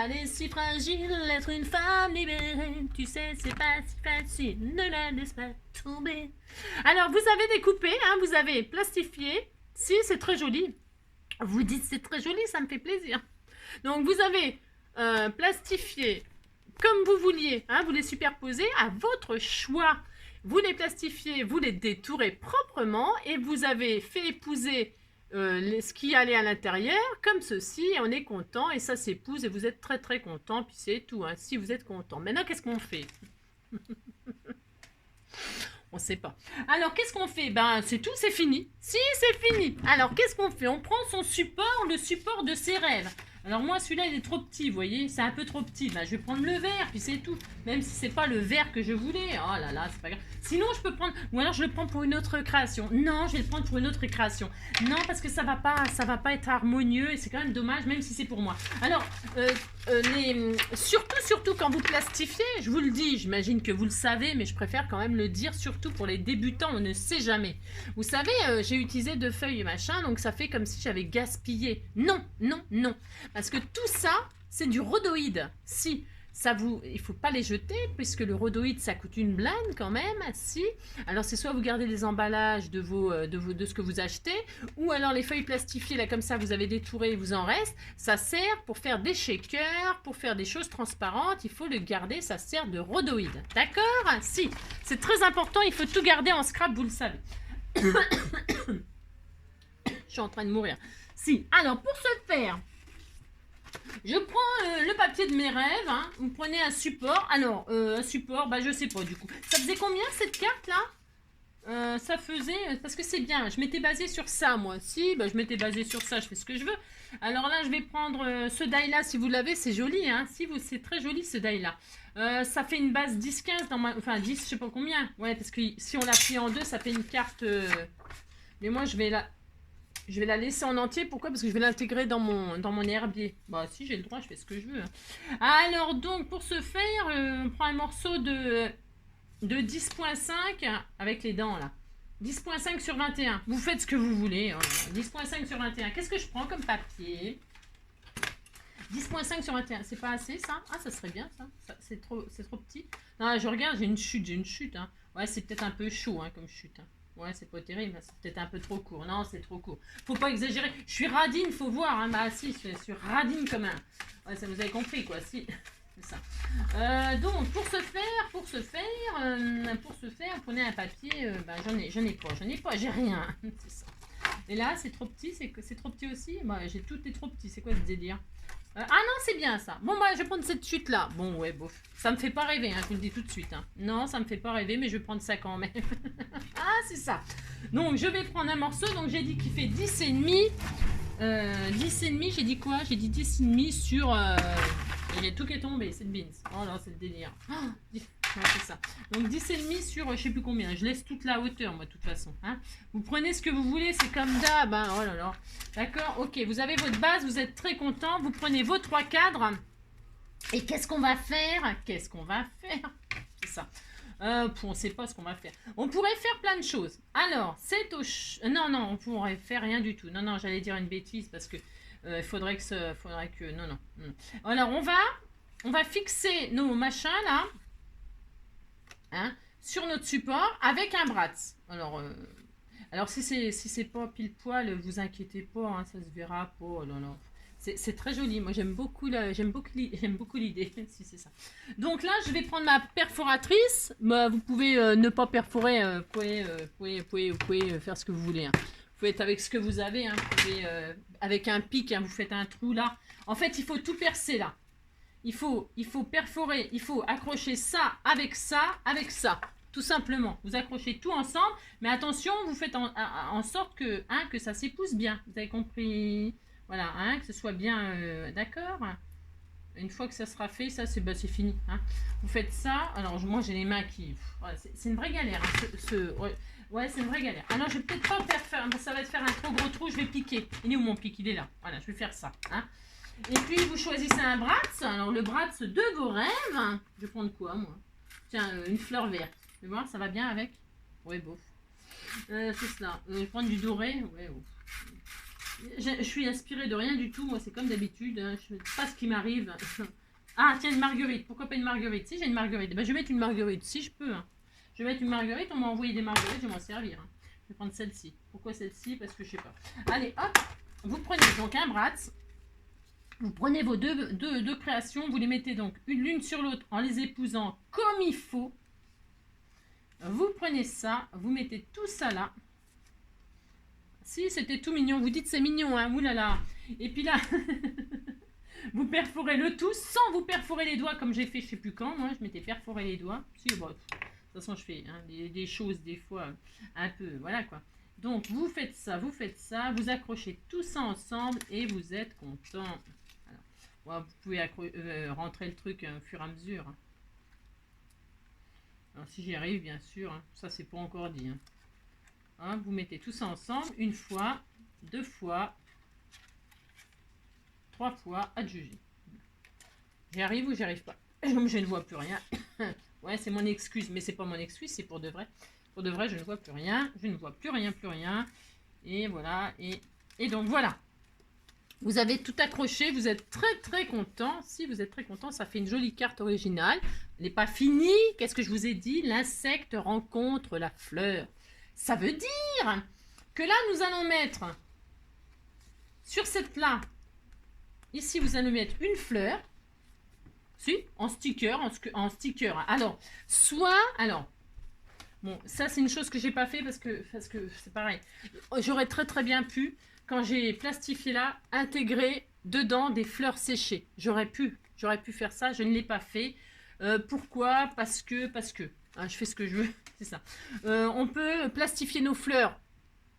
elle est si fragile, être une femme libérée, tu sais, c'est pas si facile, ne la laisse pas tomber. Alors, vous avez découpé, hein, vous avez plastifié. Si, c'est très joli. Vous dites, c'est très joli, ça me fait plaisir. Donc, vous avez plastifié comme vous vouliez, hein, vous les superposez à votre choix. Vous les plastifiez, vous les détourez proprement et vous avez fait épouser ce qui allait à l'intérieur, comme ceci, et on est content, et ça s'épouse, et vous êtes très très content, puis c'est tout, hein, si vous êtes content. Maintenant, qu'est-ce qu'on fait? On sait pas. Alors, qu'est-ce qu'on fait? Ben, c'est tout, c'est fini. Si, c'est fini. Alors, qu'est-ce qu'on fait? On prend son support, le support de ses rêves. Alors moi, celui-là, il est trop petit, vous voyez, c'est un peu trop petit. Ben, je vais prendre le vert, puis c'est tout. Même si c'est pas le vert que je voulais. Oh là là, c'est pas grave. Sinon, je peux prendre... Ou alors, je le prends pour une autre création. Non, je vais le prendre pour une autre création. Non, parce que ça va pas être harmonieux, et c'est quand même dommage, même si c'est pour moi. Alors, surtout quand vous plastifiez, je vous le dis, j'imagine que vous le savez, mais je préfère quand même le dire, surtout pour les débutants, on ne sait jamais. Vous savez, j'ai utilisé 2 feuilles machin, donc ça fait comme si j'avais gaspillé. Non, non, non. Parce que tout ça, c'est du rhodoïde. Si, il faut pas les jeter, puisque le rhodoïde, ça coûte une blinde quand même. Si, alors c'est soit vous gardez les emballages de ce que vous achetez, ou alors les feuilles plastifiées, là comme ça, vous avez détouré, il vous en reste. Ça sert pour faire des shakers, pour faire des choses transparentes. Il faut le garder, ça sert de rhodoïde. D'accord? Si, c'est très important, il faut tout garder en scrap, vous le savez. Je suis en train de mourir. Si, alors pour ce faire... Je prends le papier de mes rêves, hein. Vous prenez un support. Alors, un support, bah je sais pas du coup. Ça faisait combien cette carte là? Ça faisait, parce que c'est bien, je m'étais basée sur ça moi. Si, bah je m'étais basée sur ça, je fais ce que je veux. Alors là, je vais prendre ce die là, si vous l'avez, c'est joli, hein. Si vous, c'est très joli ce die là. Ça fait une base 10-15, enfin 10, je sais pas combien. Ouais, parce que si on la plie en deux, ça fait une carte... Mais moi, je vais la laisser en entier. Pourquoi? Parce que je vais l'intégrer dans mon herbier. Bah si, j'ai le droit, je fais ce que je veux. Hein. Alors donc, pour ce faire, on prend un morceau de 10.5 avec les dents là. 10.5 sur 21. Vous faites ce que vous voulez. Hein. 10.5 sur 21. Qu'est-ce que je prends comme papier? 10.5 sur 21. C'est pas assez ça? Ah, ça serait bien ça. C'est trop petit. Non, je regarde, j'ai une chute. Hein. Ouais, c'est peut-être un peu chaud hein, comme chute. Hein. Ouais, c'est pas terrible, c'est peut-être un peu trop court. Non, c'est trop court. Faut pas exagérer. Je suis radine, faut voir. Hein. Bah si, je suis radine comme un... Ouais, ça vous avez compris quoi, si. C'est ça. Donc, pour ce faire, prenez un papier. Bah, j'en ai pas, j'ai rien. C'est ça. Et là, c'est trop petit, c'est trop petit aussi. Bah, j'ai tout est trop petit, c'est quoi ce délire? Ah non, c'est bien ça. Bon, bah, je vais prendre cette chute-là. Bon, ouais, bof. Ça me fait pas rêver, hein, je vous le dis tout de suite. Hein. Non, ça me fait pas rêver, mais je vais prendre ça quand même. Ah, c'est ça. Donc, je vais prendre un morceau. Donc, j'ai dit qu'il fait 10,5. 10,5, j'ai dit quoi? J'ai dit 10,5 sur... Il y a tout qui est tombé, c'est le beans. Oh là, c'est le délire. Oh, ouais, c'est ça. Donc 10,5 sur je sais plus combien. Je laisse toute la hauteur, moi, de toute façon. Hein. Vous prenez ce que vous voulez, c'est comme d'hab. Hein. Oh là là. D'accord, ok. Vous avez votre base, vous êtes très content. Vous prenez vos 3 cadres. Et qu'est-ce qu'on va faire? Qu'est-ce qu'on va faire? C'est ça. On ne sait pas ce qu'on va faire. On pourrait faire plein de choses. Alors, c'est au... Non, non, on pourrait faire rien du tout. Non, non, j'allais dire une bêtise parce que il faudrait que... Non, non, non. Alors, on va fixer nos machins, là, hein, sur notre support avec un bratz. Alors si c'est pas pile poil, vous inquiétez pas, hein, ça se verra pas. Non, non. C'est très joli. Moi, j'aime beaucoup l'idée, si c'est ça. Donc là, je vais prendre ma perforatrice. Bah, vous pouvez ne pas perforer. Vous pouvez faire ce que vous voulez. Hein. Vous pouvez être avec ce que vous avez. Hein. Vous pouvez, avec un pic, hein, vous faites un trou là. En fait, il faut tout percer là. Il faut perforer. Il faut accrocher ça, avec ça. Tout simplement. Vous accrochez tout ensemble. Mais attention, vous faites en sorte que, hein, que ça s'épouse bien. Vous avez compris? Voilà, hein, que ce soit bien d'accord. Une fois que ça sera fait, ça c'est fini. Hein. Vous faites ça. Alors moi j'ai les mains qui... c'est une vraie galère. Hein, ouais, c'est une vraie galère. Alors je vais peut-être pas faire... Ça va te faire un trop gros trou, je vais piquer. Il est où mon pic? Il est là. Voilà, je vais faire ça. Hein. Et puis vous choisissez un bratz. Alors le bratz de vos rêves. Je vais prendre quoi moi? Tiens, une fleur verte. Tu vois, ça va bien avec? Ouais, bof. C'est cela. Je vais prendre du doré. Ouais, ouf. Je suis inspirée de rien du tout, moi c'est comme d'habitude, hein. Je ne sais pas ce qui m'arrive. Ah tiens, une marguerite, pourquoi pas une marguerite? Si j'ai une marguerite, ben, je vais mettre une marguerite, si je peux. Hein. Je vais mettre une marguerite, on m'a envoyé des marguerites, je vais m'en servir. Hein. Je vais prendre celle-ci. Pourquoi celle-ci? Parce que je sais pas. Allez, hop, vous prenez donc un bratz, vous prenez vos deux créations, vous les mettez donc l'une sur l'autre en les épousant comme il faut. Vous prenez ça, vous mettez tout ça là. Si, c'était tout mignon. Vous dites c'est mignon, hein. Oulala. Et puis là, vous perforez le tout sans vous perforer les doigts comme j'ai fait je sais plus quand. Moi, je m'étais perforé les doigts. Si, bon, de toute façon, je fais hein, des choses des fois un peu, voilà quoi. Donc, vous faites ça, vous accrochez tout ça ensemble et vous êtes content. Alors, ouais, vous pouvez rentrer le truc au fur et à mesure. Hein. Alors, si j'y arrive, bien sûr, hein. Ça, c'est pas encore dit. Hein. Hein, vous mettez tout ça ensemble, une fois, deux fois, trois fois, à juger. J'y arrive ou j'y arrive pas? Je ne vois plus rien. Ouais, c'est mon excuse, mais c'est pas mon excuse, c'est pour de vrai. Pour de vrai, je ne vois plus rien. Je ne vois plus rien. Et voilà, et donc voilà. Vous avez tout accroché, vous êtes très content. Si vous êtes très content, ça fait une jolie carte originale. Elle n'est pas finie. Qu'est-ce que je vous ai dit? L'insecte rencontre la fleur. Ça veut dire que là, nous allons mettre sur cette là, ici, vous allez mettre une fleur, si, en sticker, Alors, bon, ça c'est une chose que j'ai pas fait parce que c'est pareil. J'aurais très bien pu, quand j'ai plastifié là, intégrer dedans des fleurs séchées. J'aurais pu faire ça, je ne l'ai pas fait. Pourquoi? Parce que. Hein, je fais ce que je veux, c'est ça. On peut plastifier nos fleurs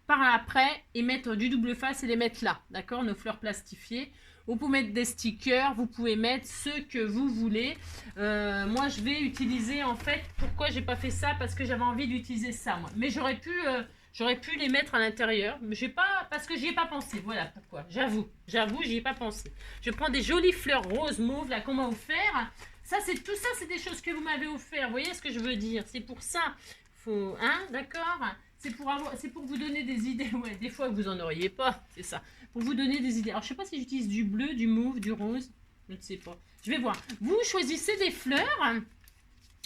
par après et mettre du double face et les mettre là, d'accord? Nos fleurs plastifiées. Vous pouvez mettre des stickers, vous pouvez mettre ce que vous voulez. Moi, je vais utiliser, en fait, pourquoi j'ai pas fait ça? Parce que j'avais envie d'utiliser ça, moi. Mais j'aurais pu les mettre à l'intérieur, mais j'ai pas, parce que j'y ai pas pensé. Voilà pourquoi. J'avoue, j'y ai pas pensé. Je prends des jolies fleurs roses, mauves, là, qu'on m'a offert. Tout ça, c'est des choses que vous m'avez offert. Vous voyez ce que je veux dire? C'est pour ça. Faut, hein, d'accord? C'est pour vous donner des idées. Ouais, des fois, vous en auriez pas. C'est ça. Pour vous donner des idées. Alors, je sais pas si j'utilise du bleu, du mauve, du rose. Je ne sais pas. Je vais voir. Vous choisissez des fleurs.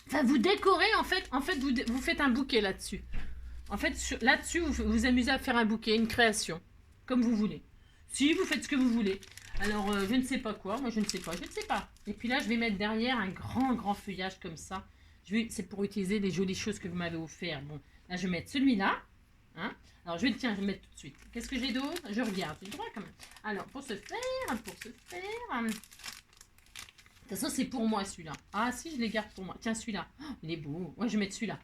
Enfin, vous décorez, en fait vous faites un bouquet là-dessus. En fait, là-dessus, vous vous amusez à faire un bouquet, une création. Comme vous voulez. Si, vous faites ce que vous voulez. Alors, je ne sais pas quoi. Moi, je ne sais pas. Et puis là, je vais mettre derrière un grand feuillage comme ça. C'est pour utiliser les jolies choses que vous m'avez offert. Bon, là, je vais mettre celui-là. Hein. Alors, je vais le mettre tout de suite. Qu'est-ce que j'ai d'autre? Je regarde. J'ai le droit quand même. Alors, pour ce faire. De toute façon, c'est pour moi, celui-là. Ah, si, je les garde pour moi. Tiens, celui-là. Oh, il est beau. Ouais, je vais mettre celui-là.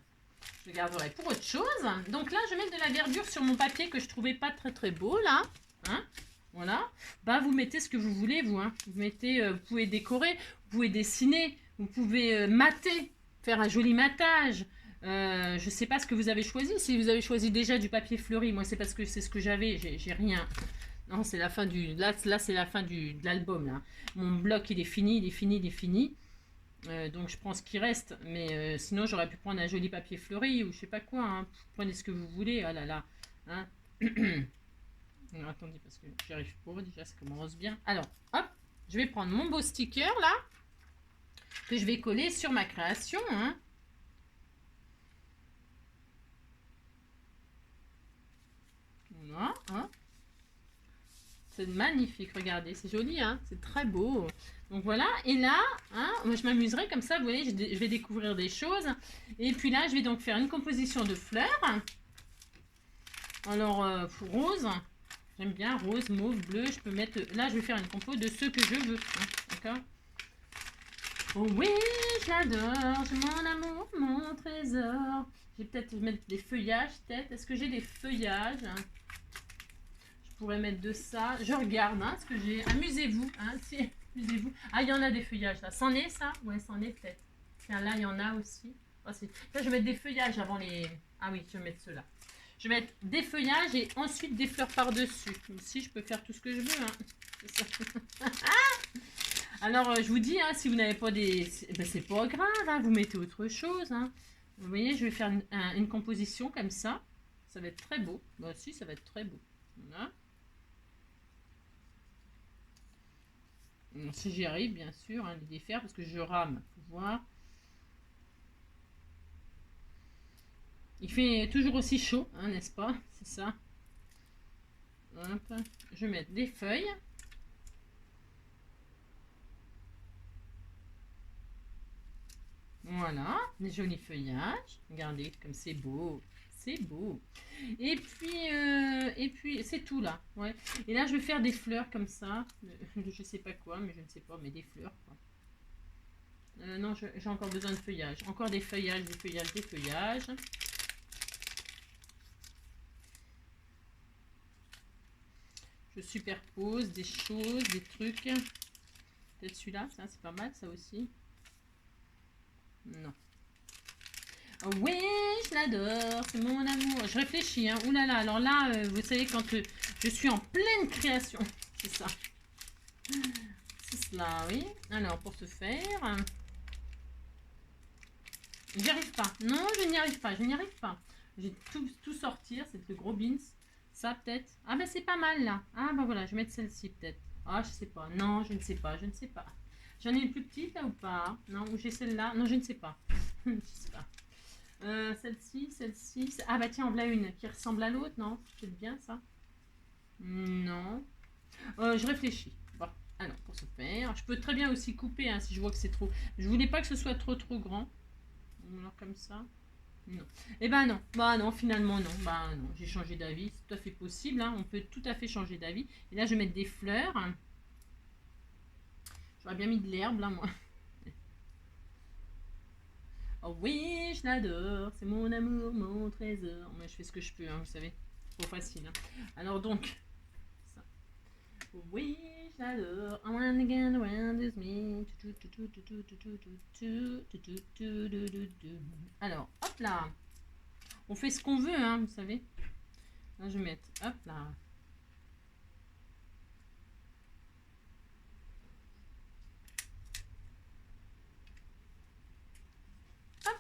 Je le garderai pour autre chose. Donc là, je vais mettre de la verdure sur mon papier que je trouvais pas très beau, là. Hein. Voilà, bah vous mettez ce que vous voulez, vous. Hein. Vous mettez, vous pouvez décorer, vous pouvez dessiner, vous pouvez mater, faire un joli matage. Je sais pas ce que vous avez choisi. Si vous avez choisi déjà du papier fleuri, moi c'est parce que c'est ce que j'avais, j'ai rien. Non, c'est la fin du... Là c'est la fin de l'album, là. Mon bloc, il est fini, il est fini, il est fini. Donc je prends ce qui reste. Mais sinon, j'aurais pu prendre un joli papier fleuri ou je sais pas quoi. Hein. Prenez ce que vous voulez. Oh là là. Hein. Alors, attendez, parce que j'y arrive pas. Déjà, ça commence bien. Alors, hop. Je vais prendre mon beau sticker, là. Que je vais coller sur ma création. Hein. Voilà. Hein. C'est magnifique, regardez, c'est joli, hein, c'est très beau. Donc voilà, et là, hein, moi je m'amuserai comme ça, vous voyez, je vais découvrir des choses. Et puis là, je vais donc faire une composition de fleurs. Alors, rose, j'aime bien rose, mauve, bleu, je peux mettre... Là, je vais faire une compo de ce que je veux, hein, d'accord. Oh oui, je l'adore, c'est mon amour, mon trésor. Je vais peut-être mettre des feuillages, peut-être. Est-ce que j'ai des feuillages, hein? Pourrais mettre de ça. Je regarde hein, ce que j'ai. Amusez-vous. Hein, si, amusez-vous. Ah, il y en a des feuillages là. C'en est ça? Ouais, c'en est peut-être. Tiens, là, il y en a aussi. Oh, là, je vais mettre des feuillages avant les... Ah oui, je vais mettre ceux-là. Je vais mettre des feuillages et ensuite des fleurs par-dessus. Ici, je peux faire tout ce que je veux. Hein. C'est ça. Alors, je vous dis, hein, si vous n'avez pas des... Ben, c'est pas grave, hein, vous mettez autre chose. Hein. Vous voyez, je vais faire une composition comme ça. Ça va être très beau. Bah si, ça va être très beau. Voilà. Si j'y arrive, bien sûr, hein, les défaire parce que je rame. Faut voir. Il fait toujours aussi chaud, hein, n'est-ce pas? C'est ça. Hop. Je vais mettre des feuilles. Voilà, des jolis feuillages. Regardez comme c'est beau. C'est beau. Et puis c'est tout là. Ouais. Et là, je vais faire des fleurs comme ça. Je sais pas quoi, mais je ne sais pas, mais des fleurs. Quoi. Non, j'ai encore besoin de feuillage. Encore des feuillages, des feuillages, des feuillages. Je superpose des choses, des trucs. Peut-être celui-là, ça c'est pas mal, ça aussi. Non. Oh oui, je l'adore, c'est mon amour. Je réfléchis, hein. Ouh là là, alors là, vous savez, quand je suis en pleine création, c'est ça. C'est cela, oui. Alors, pour ce faire, j'y arrive pas. Non, je n'y arrive pas, je n'y arrive pas. J'ai tout sortir, c'est le gros beans. Ça, peut-être. Ah, ben c'est pas mal, là. Ah, ben voilà, je vais mettre celle-ci, peut-être. Ah, je sais pas. Non, je ne sais pas, je ne sais pas. J'en ai une plus petite, là, ou pas? Non, ou j'ai celle-là? Non, je ne sais pas. Je ne sais pas. Celle-ci, celle-ci. Ah bah tiens, en voilà une qui ressemble à l'autre, non? C'est bien ça? Non. Je réfléchis. Bon, alors pour ce faire, je peux très bien aussi couper hein, si je vois que c'est trop. Je voulais pas que ce soit trop grand. Alors comme ça. Non. Eh ben non. Bah non, finalement non. Bah non, j'ai changé d'avis. C'est tout à fait possible. Hein. On peut tout à fait changer d'avis. Et là, je vais mettre des fleurs. J'aurais bien mis de l'herbe là, moi. Oh oui, je l'adore, c'est mon amour, mon trésor. Moi, je fais ce que je peux, hein, vous savez, c'est trop facile. Hein. Alors donc, ça. Oh oui, je l'adore. Around again, around is me. Alors, hop là. On fait ce qu'on veut, hein, vous savez. Là, je vais mettre, hop là.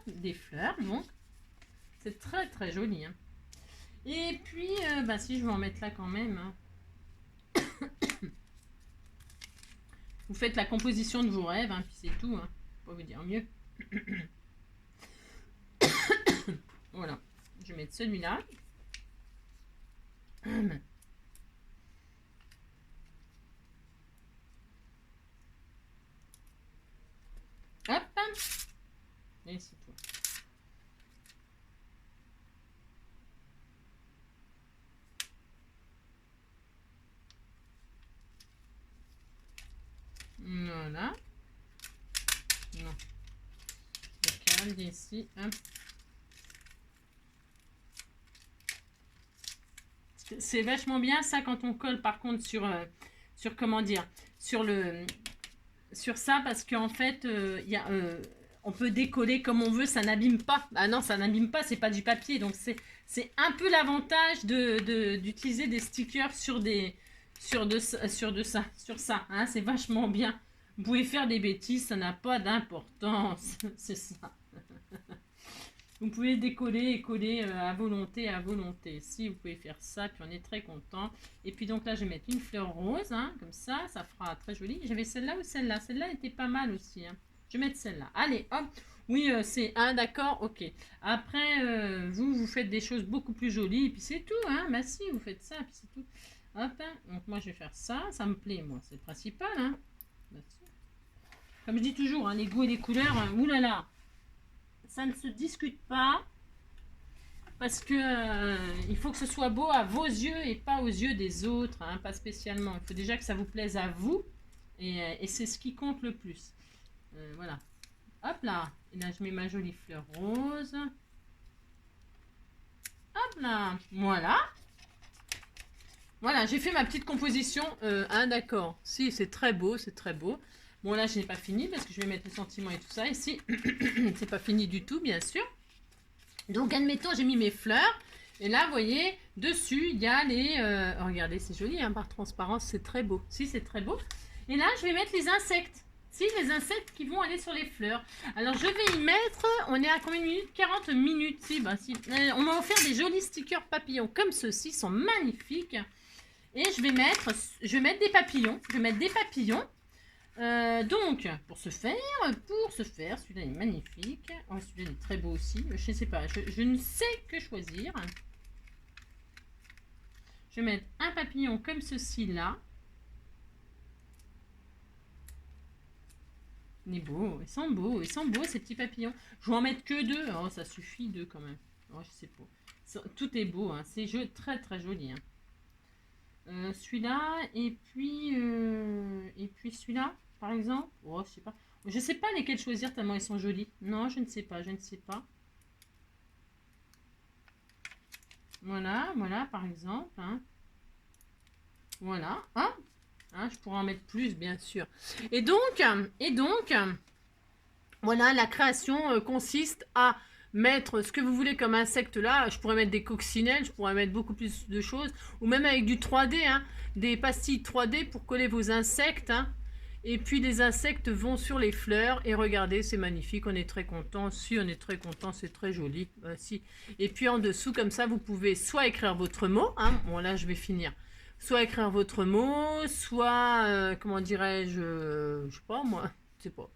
Des fleurs, donc c'est très très joli. Hein. Et puis, bah si je vais en mettre là quand même. Hein. Vous faites la composition de vos rêves, hein, puis c'est tout. Hein. Pas vous dire mieux. Voilà, je vais mettre celui-là. Hop. Et c'est tout. Voilà. Non. Je calme ici. Hein. C'est vachement bien ça quand on colle par contre sur comment dire, sur ça parce qu'en fait, on peut décoller comme on veut, ça n'abîme pas. Ah non, ça n'abîme pas, c'est pas du papier. Donc c'est un peu l'avantage d'utiliser des stickers sur ça, hein, c'est vachement bien. Vous pouvez faire des bêtises, ça n'a pas d'importance, c'est ça. Vous pouvez décoller et coller à volonté, à volonté. Si vous pouvez faire ça, puis on est très content. Et puis donc là, je vais mettre une fleur rose, hein, comme ça fera très joli. J'avais celle-là ou celle-là. Celle-là était pas mal aussi. Hein. Je vais mettre celle-là. Allez, hop. Oui, c'est un, d'accord, ok. Après, vous faites des choses beaucoup plus jolies, et puis c'est tout, hein. Bah si, vous faites ça, puis c'est tout. Hop, hein. Donc moi, je vais faire ça. Ça me plaît, moi. C'est le principal, hein. Bah, comme je dis toujours, hein, les goûts et les couleurs, hein, oulala. Ça ne se discute pas parce que il faut que ce soit beau à vos yeux et pas aux yeux des autres, hein, pas spécialement. Il faut déjà que ça vous plaise à vous et c'est ce qui compte le plus. Voilà. Hop là. Et là, je mets ma jolie fleur rose. Hop là. Voilà. Voilà, j'ai fait ma petite composition. D'accord. Si, c'est très beau, c'est très beau. Bon, là, je n'ai pas fini parce que je vais mettre le sentiment et tout ça. Ici, c'est pas fini du tout, bien sûr. Donc, admettons, j'ai mis mes fleurs. Et là, vous voyez, dessus, il y a les... regardez, c'est joli, hein, par transparence, c'est très beau. Si, c'est très beau. Et là, je vais mettre les insectes. Si, les insectes qui vont aller sur les fleurs. Alors, je vais y mettre... On est à combien de minutes? 40 minutes. Si, bah si. On m'a offert des jolis stickers papillons comme ceux-ci. Ils sont magnifiques. Et je vais mettre des papillons. Je vais mettre des papillons. Donc, pour ce faire, celui-là est magnifique. Oh, celui-là est très beau aussi. Je ne sais pas, je ne sais que choisir. Je vais mettre un papillon comme ceci là. Il est beau, ils sont beaux ces petits papillons. Je vais en mettre que deux. Oh, ça suffit deux quand même. Oh, je sais pas. Tout est beau, hein. C'est très très joli. Hein. Celui-là et puis celui-là. Par exemple, oh, je sais pas. Je sais pas lesquels choisir tellement ils sont jolis. Non, je ne sais pas, je ne sais pas. Voilà, voilà, par exemple. Hein. Voilà. Hein. Hein, je pourrais en mettre plus, bien sûr. Et donc, voilà, la création consiste à mettre ce que vous voulez comme insecte là. Je pourrais mettre des coccinelles, je pourrais mettre beaucoup plus de choses. Ou même avec du 3D, hein, des pastilles 3D pour coller vos insectes. Hein. Et puis les insectes vont sur les fleurs et regardez, c'est magnifique, on est très content. Si, on est très content, c'est très joli. Si. Et puis en dessous, comme ça, vous pouvez soit écrire votre mot. Hein. Bon, là, je vais finir. Soit écrire votre mot, soit, comment dirais-je, je sais pas moi, je sais pas.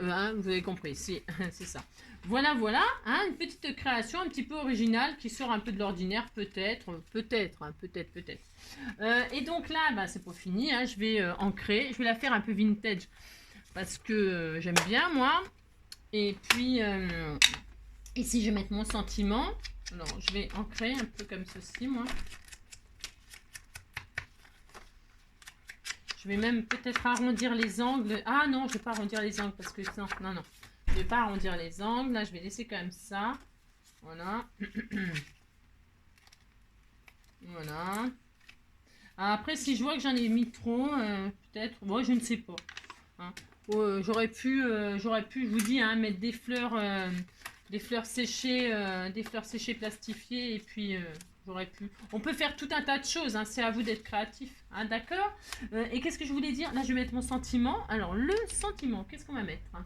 Hein, vous avez compris, si, c'est ça. Voilà, voilà, hein, une petite création un petit peu originale qui sort un peu de l'ordinaire, peut-être. Et donc là, bah, c'est pas fini, hein, je vais ancrer, je vais la faire un peu vintage parce que j'aime bien moi. Et puis, ici, je vais mettre mon sentiment. Alors, je vais ancrer un peu comme ceci, moi. Je vais même peut-être arrondir les angles. Ah non, je ne vais pas arrondir les angles parce que non. Je ne vais pas arrondir les angles. Là, je vais laisser comme ça. Voilà. Voilà. Après, si je vois que j'en ai mis trop, peut-être, moi, je ne sais pas. Hein. J'aurais pu, je vous dis, hein, mettre des fleurs séchées, plastifiées, et puis j'aurais pu. On peut faire tout un tas de choses, hein, c'est à vous d'être créatif, hein, d'accord. Et qu'est-ce que je voulais dire? Là, je vais mettre mon sentiment. Alors, le sentiment, qu'est-ce qu'on va mettre? Hein.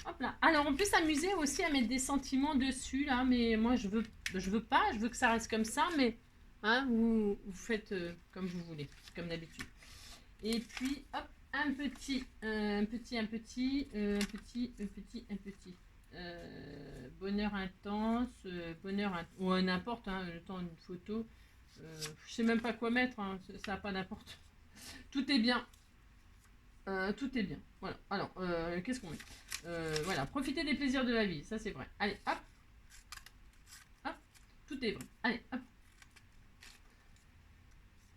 Hop là. Alors, on peut s'amuser aussi à mettre des sentiments dessus, là, mais moi, je veux pas, je veux que ça reste comme ça, mais hein, vous faites comme vous voulez, comme d'habitude. Et puis, hop, un petit. Bonheur intense, ou n'importe, hein, le temps d'une photo. Je sais même pas quoi mettre, hein, ça n'a pas d'importance. Tout est bien. Tout est bien. Voilà. Alors, qu'est-ce qu'on met? Voilà, profitez des plaisirs de la vie, ça c'est vrai. Allez, hop. Hop, tout est vrai. Allez, hop.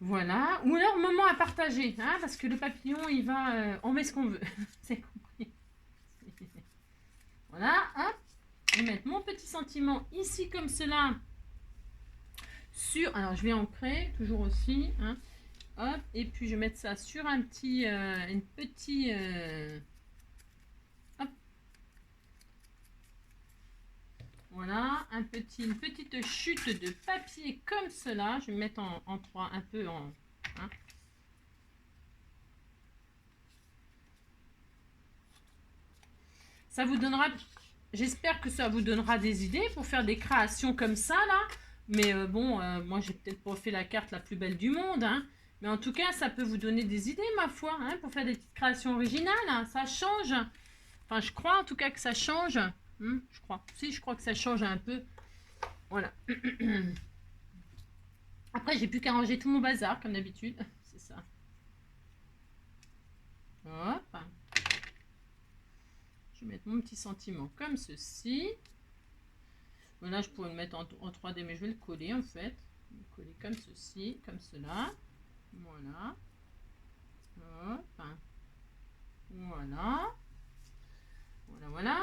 Voilà. Ou alors, moment à partager, hein, parce que le papillon, il va... on met ce qu'on veut. C'est compris. Voilà, hop. Je vais mettre mon petit sentiment ici comme cela. Alors, je vais ancrer, toujours aussi. Hein. Hop. Et puis, je vais mettre ça sur un petit... hop. Voilà, une petite chute de papier comme cela. Je vais mettre en 3, un peu en Hein. Ça vous donnera... J'espère que ça vous donnera des idées pour faire des créations comme ça, là. Mais bon, moi, j'ai peut-être pas fait la carte la plus belle du monde, hein. Mais en tout cas, ça peut vous donner des idées, ma foi, hein, pour faire des petites créations originales. Hein. Ça change. Enfin, je crois en tout cas que ça change. Je crois. Si, je crois que ça change un peu. Voilà. Après, j'ai plus qu'à ranger tout mon bazar, comme d'habitude. C'est ça. Hop. Je vais mettre mon petit sentiment comme ceci. Là, je pourrais le mettre en 3D, mais je vais le coller en fait. Je vais le coller comme ceci, comme cela. Voilà. Hop. Voilà. Voilà, voilà.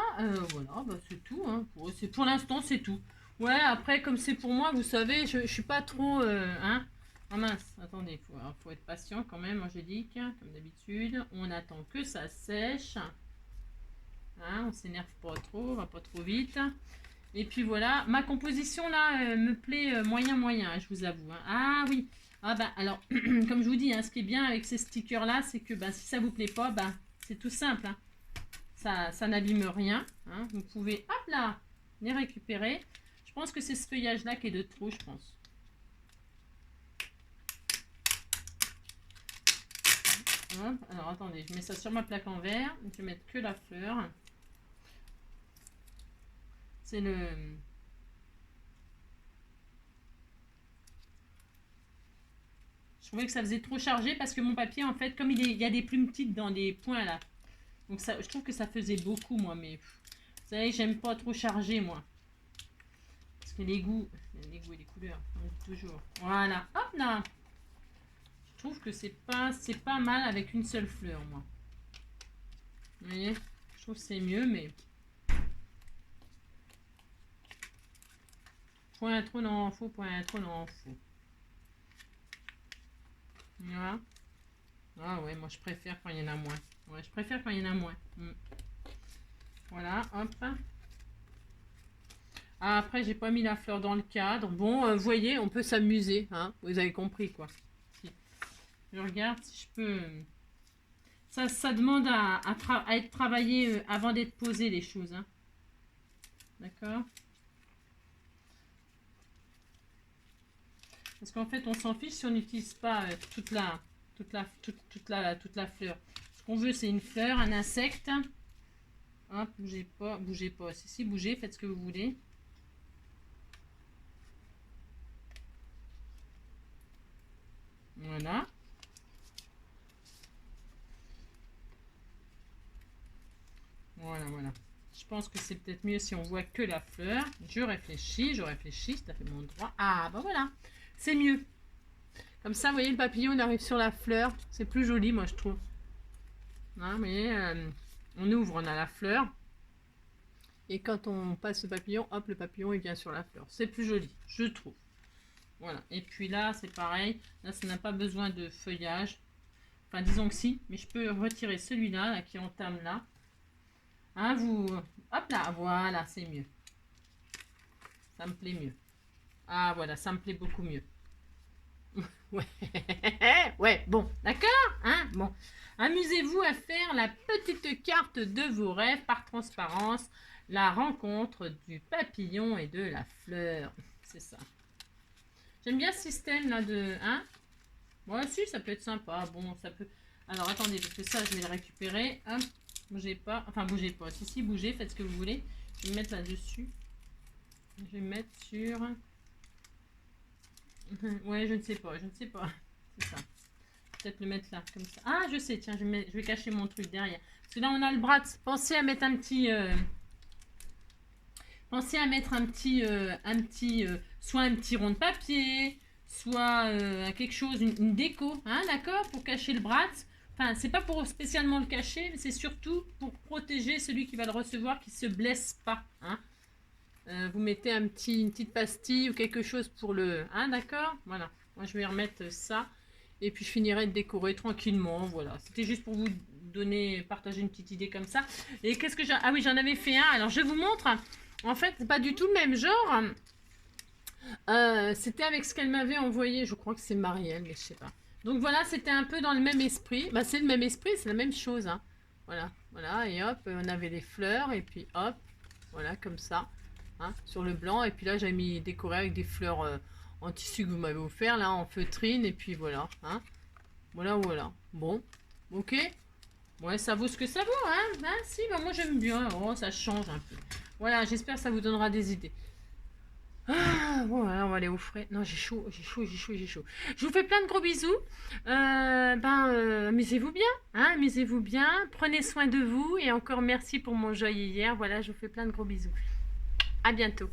Voilà, bah, c'est tout. Hein. Pour l'instant, c'est tout. Ouais, après, comme c'est pour moi, vous savez, je suis pas trop... hein. Ah mince, attendez, faut être patient quand même, Angélique, comme d'habitude. On attend que ça sèche. Hein, on s'énerve pas trop, on va pas trop vite. Et puis voilà, ma composition là me plaît moyen, je vous avoue. Hein. Ah oui, ah bah alors, comme je vous dis, hein, ce qui est bien avec ces stickers là, c'est que bah, si ça vous plaît pas, bah, c'est tout simple. Hein. Ça n'abîme rien. Hein. Vous pouvez, hop là, les récupérer. Je pense que c'est ce feuillage là qui est de trop, je pense. Hop, alors attendez, je mets ça sur ma plaque en verre. Je vais mettre que la fleur. C'est le... Je trouvais que ça faisait trop chargé parce que mon papier, en fait, comme il y a des plumes petites dans les points là. Donc ça, je trouve que ça faisait beaucoup, moi. Mais vous savez, j'aime pas trop charger, moi. Parce que les goûts et les couleurs, on dit toujours. Voilà, hop là. Je trouve que c'est pas mal avec une seule fleur, moi. Vous voyez, je trouve que c'est mieux, mais... Point trop non faux, point trop non faux. Voilà. Ah ouais, moi je préfère quand il y en a moins. Ouais, je préfère quand il y en a moins. Voilà, hop. Ah, après, j'ai pas mis la fleur dans le cadre. Bon, vous voyez, on peut s'amuser. Hein, vous avez compris, quoi. Si. Je regarde si je peux... Ça demande à être travaillé avant d'être posé, les choses. Hein. D'accord. Parce qu'en fait, on s'en fiche si on n'utilise pas toute la fleur. Ce qu'on veut, c'est une fleur, un insecte. Hop, bougez pas, bougez pas. Si, bougez, faites ce que vous voulez. Voilà. Voilà, voilà. Je pense que c'est peut-être mieux si on voit que la fleur. Je réfléchis, c'est à fait mon droit. Ah, bah voilà. C'est mieux. Comme ça, vous voyez, le papillon, il arrive sur la fleur. C'est plus joli, moi, je trouve. Hein, mais on ouvre, on a la fleur. Et quand on passe le papillon, hop, le papillon, il vient sur la fleur. C'est plus joli, je trouve. Voilà. Et puis là, c'est pareil. Là, ça n'a pas besoin de feuillage. Enfin, disons que si. Mais je peux retirer celui-là, là, qui entame là. Hein, hop là, voilà, c'est mieux. Ça me plaît mieux. Ah, voilà, ça me plaît beaucoup mieux. Ouais, ouais, bon, d'accord, hein, bon. Amusez-vous à faire la petite carte de vos rêves par transparence, la rencontre du papillon et de la fleur. C'est ça. J'aime bien ce système là de... Hein. Ouais, si, ça peut être sympa. Bon, ça peut... Alors, attendez, parce que ça, je vais le récupérer. Hop, bougez pas. Enfin, bougez pas. Si, bougez, faites ce que vous voulez. Je vais me mettre là-dessus. Je vais me mettre sur... Ouais, je ne sais pas. C'est ça. Peut-être le mettre là, comme ça. Ah, je sais, tiens, je vais cacher mon truc derrière. Parce que là, on a le bras. Pensez à mettre un petit... Pensez à mettre soit un petit rond de papier, soit quelque chose, une déco, hein, d'accord, pour cacher le bras. Enfin, c'est pas pour spécialement le cacher, mais c'est surtout pour protéger celui qui va le recevoir, qui se blesse pas, hein. Vous mettez une petite pastille ou quelque chose pour le... Hein, d'accord. Voilà. Moi, je vais remettre ça. Et puis, je finirai de décorer tranquillement. Voilà. C'était juste pour vous partager une petite idée comme ça. Et qu'est-ce que j'ai... Ah oui, j'en avais fait un. Alors, je vous montre. En fait, c'est pas du tout le même genre. C'était avec ce qu'elle m'avait envoyé. Je crois que c'est Marielle, mais je sais pas. Donc voilà, c'était un peu dans le même esprit. Bah, c'est le même esprit, c'est la même chose, hein. Voilà, voilà, et hop, on avait les fleurs, et puis hop, voilà, comme ça, hein, sur le blanc. Et puis là, j'ai mis décoré avec des fleurs en tissu que vous m'avez offert, là, en feutrine, et puis voilà, hein. Voilà, voilà. Bon, ok. Ouais, ça vaut ce que ça vaut, hein. Ben si, bah moi j'aime bien. Oh, ça change un peu. Voilà, j'espère que ça vous donnera des idées. Ah, bon, alors on va aller au frais. Non, j'ai chaud, j'ai chaud, j'ai chaud, j'ai chaud. Je vous fais plein de gros bisous. Amusez-vous bien, hein, amusez-vous bien. Prenez soin de vous et encore merci pour mon joyeux hier. Voilà, je vous fais plein de gros bisous. À bientôt.